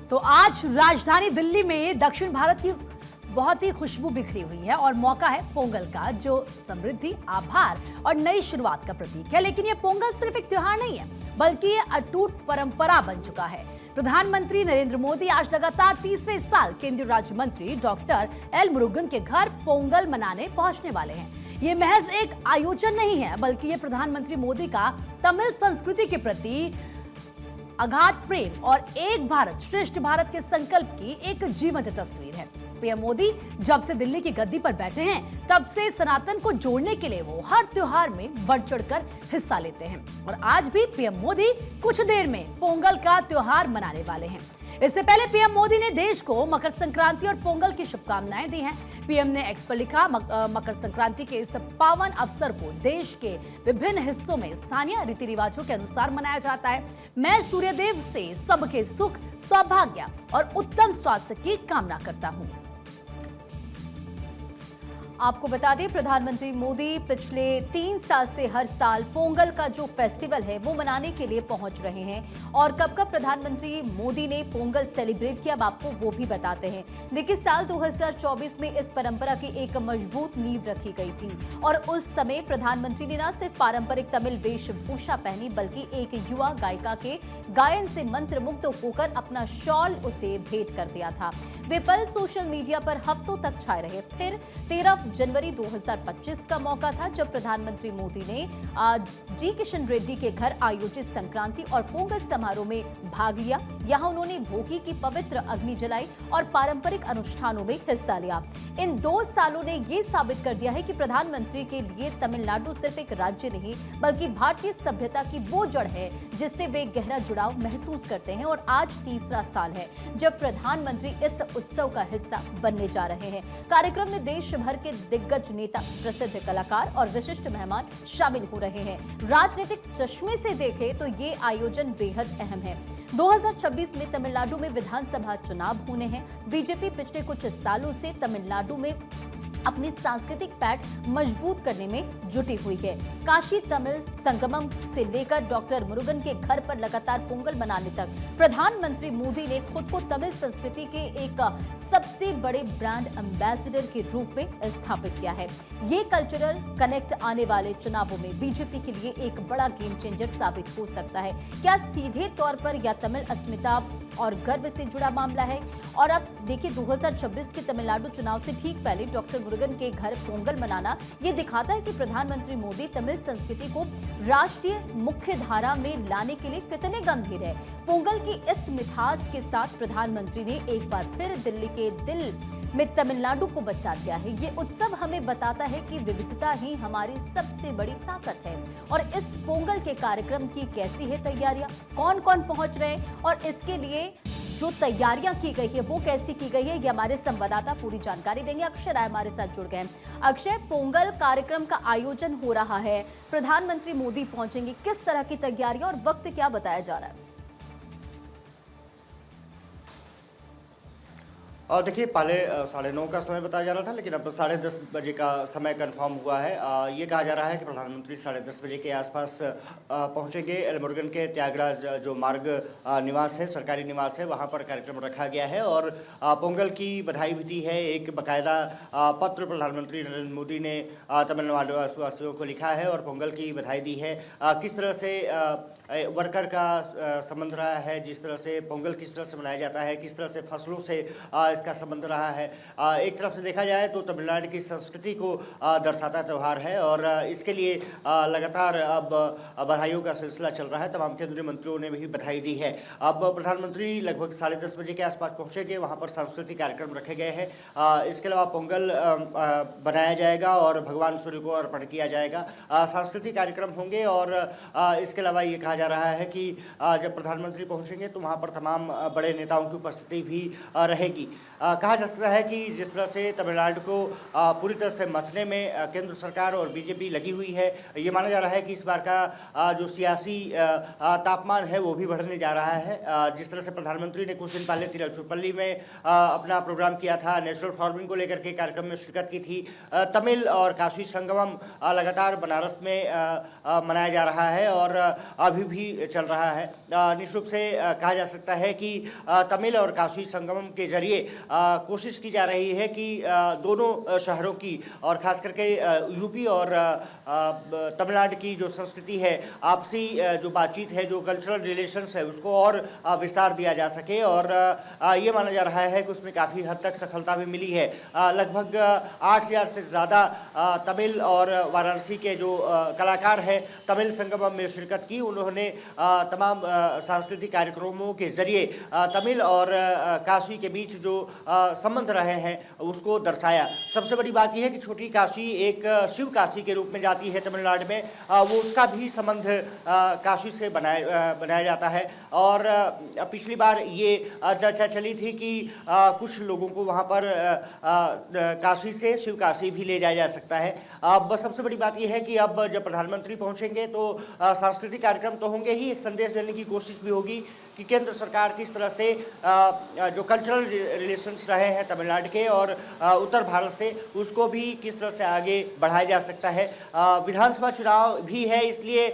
तो आज राजधानी दिल्ली में दक्षिण भारत की बहुत ही खुशबू बिखरी हुई है और मौका है पोंगल का, जो समृद्धि, आभार और नई शुरुआत का प्रतीक है। लेकिन ये पोंगल सिर्फ एक त्योहार नहीं है, बल्कि ये अटूट परंपरा बन चुका है। प्रधानमंत्री नरेंद्र मोदी आज लगातार तीसरे साल केंद्रीय राज्य मंत्री डॉक्टर एल मुरुगन के घर पोंगल मनाने पहुंचने वाले हैं। ये महज एक आयोजन नहीं है, बल्कि ये प्रधानमंत्री मोदी का तमिल संस्कृति के प्रति अगाध प्रेम और एक भारत श्रेष्ठ भारत के संकल्प की एक जीवंत तस्वीर है। पीएम मोदी जब से दिल्ली की गद्दी पर बैठे हैं, तब से सनातन को जोड़ने के लिए वो हर त्योहार में बढ़ चढ़कर हिस्सा लेते हैं और आज भी पीएम मोदी कुछ देर में पोंगल का त्योहार मनाने वाले हैं। इससे पहले पीएम मोदी ने देश को मकर संक्रांति और पोंगल की शुभकामनाएं दी हैं। पीएम ने एक्स पर लिखा, मकर संक्रांति के इस पावन अवसर को देश के विभिन्न हिस्सों में स्थानीय रीति रिवाजों के अनुसार मनाया जाता है। मैं सूर्यदेव से सबके सुख, सौभाग्य और उत्तम स्वास्थ्य की कामना करता हूं। आपको बता दें, प्रधानमंत्री मोदी पिछले 3 साल से हर साल पोंगल का जो फेस्टिवल है वो मनाने के लिए पहुंच रहे हैं। और कब कब प्रधानमंत्री मोदी ने पोंगल सेलिब्रेट किया, अब आपको वो भी बताते हैं। लेकिन साल 2024 में इस परंपरा की एक मजबूत नींव रखी गई थी और उस समय प्रधानमंत्री ने न सिर्फ पारंपरिक तमिल वेशभूषा पहनी, बल्कि एक युवा गायिका के गायन से मंत्रमुग्ध होकर अपना शॉल उसे भेंट कर दिया था। वे पल सोशल मीडिया पर हफ्तों तक छाए रहे। फिर 13 जनवरी 2025 का मौका था जब प्रधानमंत्री मोदी ने जी किशन रेड्डी के घर आयोजित संक्रांति और पोंगल समारोह में भाग लिया। यहां उन्होंने भोगी की पवित्र अग्नि जलाई और पारंपरिक अनुष्ठानों में हिस्सा लिया। इन 2 सालों ने यह साबित कर दिया है कि प्रधानमंत्री के लिए तमिलनाडु सिर्फ एक राज्य नहीं, बल्कि भारतीय सभ्यता की वो जड़ है जिससे वे गहरा जुड़ाव महसूस करते हैं। और आज तीसरा साल है जब प्रधानमंत्री इस उत्सव का हिस्सा बनने जा रहे हैं। कार्यक्रम में देश भर के दिग्गज नेता, प्रसिद्ध कलाकार और विशिष्ट मेहमान शामिल हो रहे हैं। राजनीतिक चश्मे से देखें तो ये आयोजन बेहद अहम है। 2026 में तमिलनाडु में विधानसभा चुनाव होने हैं। बीजेपी पिछले कुछ सालों से तमिलनाडु में अपनी सांस्कृतिक पैठ मजबूत करने में जुटी हुई है। काशी तमिल संगमम से लेकर डॉक्टर मुरुगन के घर पर लगातार पोंगल मनाने तक प्रधानमंत्री मोदी ने खुद को तमिल संस्कृति के एक सबसे बड़े ब्रांड एम्बेसडर के रूप में स्थापित किया है। ये कल्चरल कनेक्ट आने वाले चुनावों में बीजेपी के लिए एक बड़ा गेम चेंजर साबित हो सकता है। क्या सीधे तौर पर या तमिल अस्मिता और गर्व से जुड़ा मामला है? और अब देखिए, 2026 के तमिलनाडु चुनाव से ठीक पहले डॉक्टर मुरुगन के घर पोंगल मनाना ये दिखाता है कि प्रधानमंत्री मोदी तमिल संस्कृति को राष्ट्रीय मुख्य धारा में लाने के लिए कितने गंभीर है। पोंगल की इस मिठास के साथ प्रधानमंत्री ने एक बार फिर दिल्ली के दिल में तमिलनाडु को बसा दिया है। ये उत्सव हमें बताता है कि विविधता ही हमारी सबसे बड़ी ताकत है। और इस पोंगल के कार्यक्रम की कैसी है तैयारियां, कौन कौन पहुंच रहे हैं और इसके लिए जो तैयारियां की गई है वो कैसी की गई है, ये हमारे संवाददाता पूरी जानकारी देंगे। अक्षय राय हमारे साथ जुड़ गए हैं। अक्षय, पोंगल कार्यक्रम का आयोजन हो रहा है, प्रधानमंत्री मोदी पहुंचेंगे, किस तरह की तैयारियां और वक्त क्या बताया जा रहा है? और देखिए, पहले 9:30 का समय बताया जा रहा था, लेकिन अब 10:30 बजे का समय कंफर्म हुआ है। ये कहा जा रहा है कि प्रधानमंत्री 10:30 बजे के आसपास पहुंचेंगे। एल मुरुगन के त्यागराज जो मार्ग निवास है, सरकारी निवास है, वहां पर कार्यक्रम रखा गया है और पोंगल की बधाई भी दी है। एक बाकायदा पत्र प्रधानमंत्री नरेंद्र मोदी ने तमिलनाडु वासियों को लिखा है और पोंगल की बधाई दी है। किस तरह से वर्कर का संबंध रहा है, जिस तरह से पोंगल किस तरह से मनाया जाता है, किस तरह से फसलों से इसका संबंध रहा है। एक तरफ से देखा जाए तो तमिलनाडु की संस्कृति को दर्शाता त्यौहार है और इसके लिए लगातार अब बधाइयों का सिलसिला चल रहा है। तमाम केंद्रीय मंत्रियों ने भी बधाई दी है। अब प्रधानमंत्री लगभग 10:30 बजे के आसपास पहुंचेंगे, वहां पर सांस्कृतिक कार्यक्रम रखे गए हैं। इसके अलावा पोंगल बनाया जाएगा और भगवान सूर्य को अर्पण किया जाएगा। सांस्कृतिक कार्यक्रम होंगे और इसके अलावा ये कहा जा रहा है कि जब प्रधानमंत्री पहुंचेंगे तो वहां पर तमाम बड़े नेताओं की उपस्थिति भी रहेगी। कहा जा सकता है कि जिस तरह से तमिलनाडु को पूरी तरह से मथने में केंद्र सरकार और बीजेपी लगी हुई है, ये माना जा रहा है कि इस बार का जो सियासी तापमान है वो भी बढ़ने जा रहा है। जिस तरह से प्रधानमंत्री ने कुछ दिन पहले तिरुचिरापल्ली में अपना प्रोग्राम किया था, नेचुरल फार्मिंग को लेकर के कार्यक्रम में शिरकत की थी। तमिल और काशी संगमम लगातार बनारस में मनाया जा रहा है और अभी भी चल रहा है। निश्चित रूप से कहा जा सकता है कि तमिल और काशी संगमम के जरिए कोशिश की जा रही है कि दोनों शहरों की और खास करके यूपी और तमिलनाडु की जो संस्कृति है, आपसी जो बातचीत है, जो कल्चरल रिलेशंस है, उसको और विस्तार दिया जा सके। और ये माना जा रहा है कि उसमें काफ़ी हद तक सफलता भी मिली है। लगभग 8000 से ज़्यादा तमिल और वाराणसी के जो कलाकार हैं तमिल संगमम में शिरकत की। उन्होंने तमाम सांस्कृतिक कार्यक्रमों के जरिए तमिल और काशी के बीच जो संबंध रहे हैं उसको दर्शाया। सबसे बड़ी बात यह है कि छोटी काशी एक शिव काशी के रूप में जाती है तमिलनाडु में, वो उसका भी संबंध काशी से बनाया जाता है। और पिछली बार ये चर्चा चली थी कि कुछ लोगों को वहाँ पर काशी से शिव काशी भी ले जाया जा सकता है। अब सबसे बड़ी बात यह है कि अब जब प्रधानमंत्री पहुँचेंगे तो सांस्कृतिक कार्यक्रम तो होंगे ही, एक संदेश देने की कोशिश भी होगी कि केंद्र सरकार किस तरह से जो कल्चरल रिलेशंस रहे हैं तमिलनाडु के और उत्तर भारत से, उसको भी किस तरह से आगे बढ़ाया जा सकता है। विधानसभा चुनाव भी है, इसलिए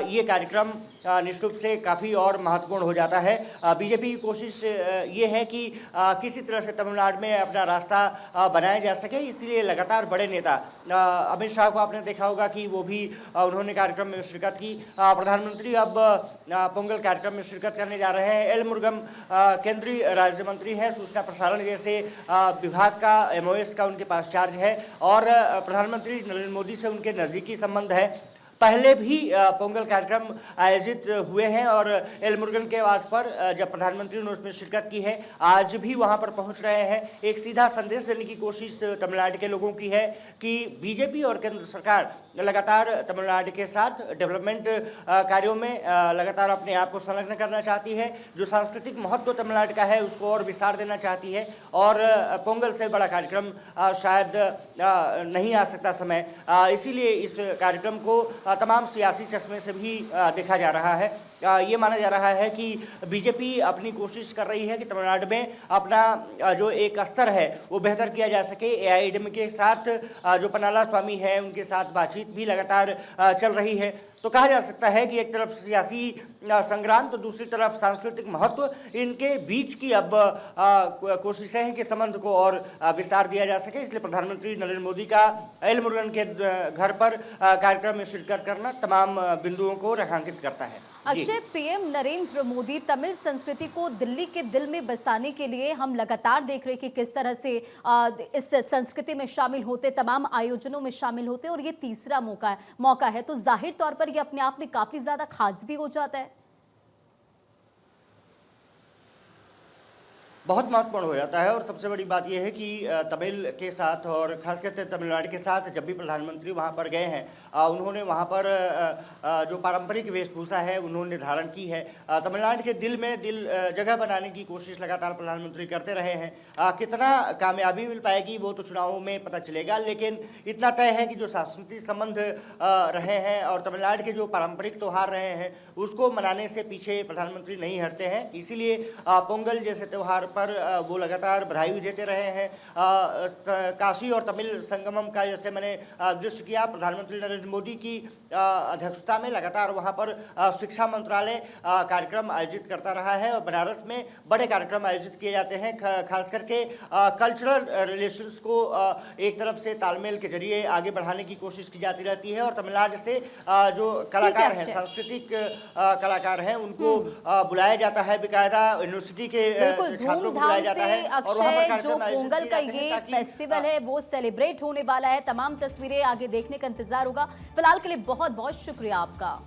ये कार्यक्रम निश्चित रूप से काफ़ी और महत्वपूर्ण हो जाता है। बीजेपी की कोशिश ये है कि किसी तरह से तमिलनाडु में अपना रास्ता बनाया जा सके, इसलिए लगातार बड़े नेता अमित शाह को आपने देखा होगा कि वो भी उन्होंने कार्यक्रम में शिरकत की। प्रधानमंत्री अब पोंगल कार्यक्रम में शिरकत करने जा रहे हैं। एल मुरुगन केंद्रीय राज्य मंत्री हैं, सूचना प्रसारण जैसे विभाग का MOS का उनके पास चार्ज है और प्रधानमंत्री नरेंद्र मोदी से उनके नज़दीकी संबंध है। पहले भी पोंगल कार्यक्रम आयोजित हुए हैं और एल मुरुगन के आवास पर जब प्रधानमंत्री ने उसमें शिरकत की है, आज भी वहां पर पहुंच रहे हैं। एक सीधा संदेश देने की कोशिश तमिलनाडु के लोगों की है कि बीजेपी और केंद्र सरकार लगातार तमिलनाडु के साथ डेवलपमेंट कार्यों में लगातार अपने आप को संलग्न करना चाहती है। जो सांस्कृतिक महत्व तमिलनाडु का है उसको और विस्तार देना चाहती है और पोंगल से बड़ा कार्यक्रम शायद नहीं आ सकता समय, इसीलिए इस कार्यक्रम को तमाम सियासी चश्मे से भी देखा जा रहा है। ये माना जा रहा है कि बीजेपी अपनी कोशिश कर रही है कि तमिलनाडु में अपना जो एक स्तर है वो बेहतर किया जा सके। AIADMK के साथ जो पन्नाला स्वामी है उनके साथ बातचीत भी लगातार चल रही है। तो कहा जा सकता है कि एक तरफ सियासी संग्राम तो दूसरी तरफ सांस्कृतिक महत्व, इनके बीच की अब कोशिशें हैं कि संबंध को और विस्तार दिया जा सके। इसलिए प्रधानमंत्री नरेंद्र मोदी का एल मुरुगन के घर पर कार्यक्रम में शिरकत करना तमाम बिंदुओं को रेखांकित करता है। अक्षय, PM नरेंद्र मोदी तमिल संस्कृति को दिल्ली के दिल में बसाने के लिए हम लगातार देख रहे कि किस तरह से इस संस्कृति में शामिल होते, तमाम आयोजनों में शामिल होते और ये तीसरा मौका है, तो जाहिर तौर पर ये अपने आप में काफी ज्यादा खास भी हो जाता है। बहुत महत्वपूर्ण हो जाता है और सबसे बड़ी बात यह है कि तमिल के साथ और खास करके तमिलनाडु के साथ जब भी प्रधानमंत्री वहां पर गए हैं, उन्होंने वहां पर जो पारंपरिक वेशभूषा है उन्होंने धारण की है। तमिलनाडु के दिल में जगह बनाने की कोशिश लगातार प्रधानमंत्री करते रहे हैं। कितना कामयाबी मिल पाएगी वो तो चुनावों में पता चलेगा, लेकिन इतना तय है कि जो सांस्कृतिक संबंध रहे हैं और तमिलनाडु के जो पारंपरिक त्यौहार रहे हैं उसको मनाने से पीछे प्रधानमंत्री नहीं हटते हैं। इसीलिए पोंगल जैसे त्यौहार पर वो लगातार बधाई भी देते रहे हैं। काशी और तमिल संगमम का जैसे मैंने दृश्य किया, प्रधानमंत्री नरेंद्र मोदी की अध्यक्षता में लगातार वहां पर शिक्षा मंत्रालय कार्यक्रम आयोजित करता रहा है और बनारस में बड़े कार्यक्रम आयोजित किए जाते हैं। खास करके कल्चरल रिलेशंस को एक तरफ से तालमेल के जरिए आगे बढ़ाने की कोशिश की जाती रहती है और तमिलनाडु से जो कलाकार हैं, सांस्कृतिक कलाकार हैं, उनको बुलाया जाता है। बेकायदा यूनिवर्सिटी के छात्रों को बुलाया जाता है और वहां पर जो पोंगल का ये फेस्टिवल है वो सेलिब्रेट होने वाला है। तमाम तस्वीरें आगे देखने का इंतजार होगा। फिलहाल के लिए बहुत बहुत शुक्रिया आपका।